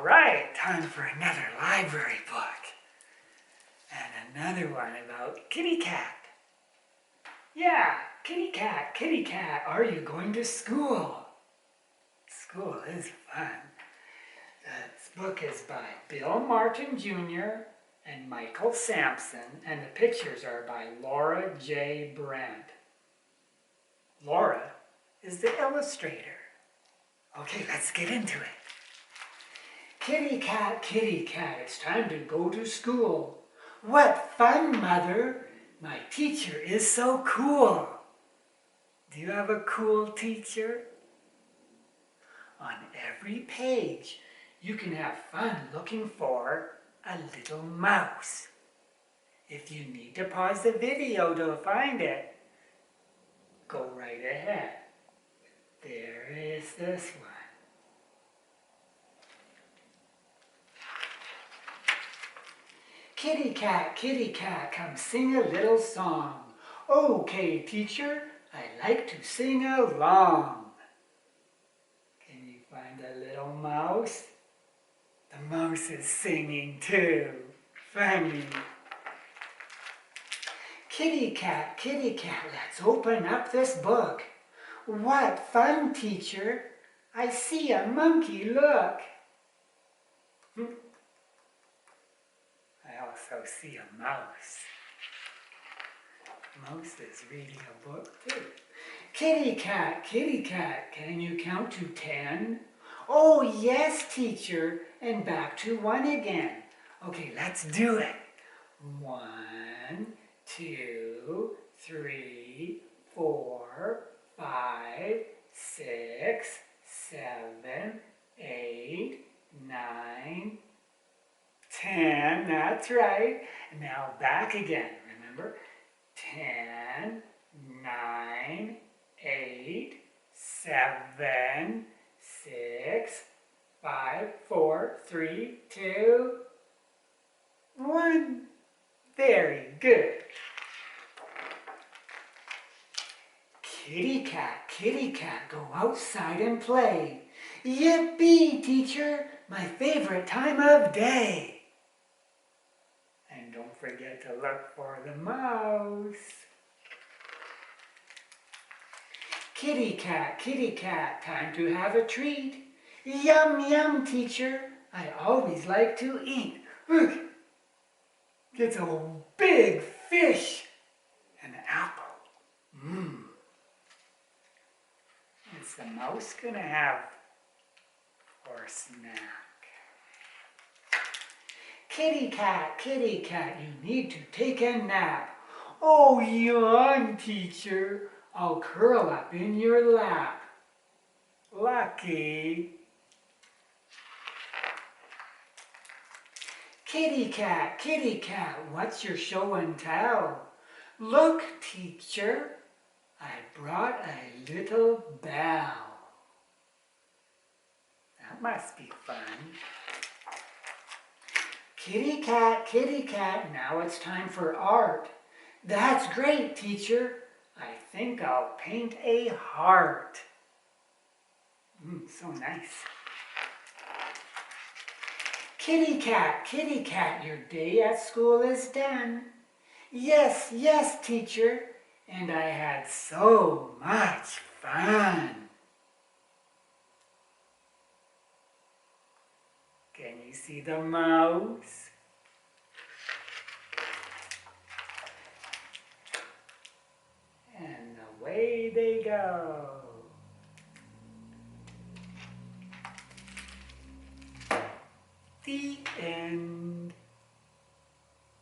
right, time for another library book. And another one about kitty cat. Yeah, kitty cat, are you going to school? School is fun. This book is by Bill Martin Jr. and Michael Sampson, and the pictures are by Laura J. Brandt. Laura is the illustrator. Okay, let's get into it. Kitty cat, it's time to go to school. What fun, Mother! My teacher is so cool. Do you have a cool teacher? On every page, you can have fun looking for a little mouse. If you need to pause the video to find it, go right ahead. There is this one. Kitty cat, come sing a little song. Okay, teacher, I like to sing along. Can you find a little mouse? The mouse is singing too. Funny. Kitty cat, let's open up this book. What fun, teacher. I see a monkey, look. I also see a mouse. Mouse is reading a book too. Kitty cat, can you count to 10? Oh yes, teacher, and back to 1 again. Okay, let's do it. 1, 2, 3, 4, 5, 6, 7, 8, 9, 10, that's right. And now back again, remember? 10, 9, 8, 7, 6, 5, 4, 3, 2, 1. Very good. Kitty cat, go outside and play. Yippee, teacher, my favorite time of day. And don't forget to look for the mouse. Kitty cat, time to have a treat. Yum, yum, teacher, I always like to eat. Look, it's a big fish and an apple. What's the mouse gonna have for a snack? Kitty cat, you need to take a nap. Oh, yawn, teacher, I'll curl up in your lap. Lucky. Kitty cat, what's your show and tell? Look, teacher, I brought a little bell. That must be fun. Kitty cat, now it's time for art. That's great, teacher. I think I'll paint a heart. So nice. Kitty cat, your day at school is done. Yes, teacher, and I had so much fun. Can you see the mouse? And away they go. The end.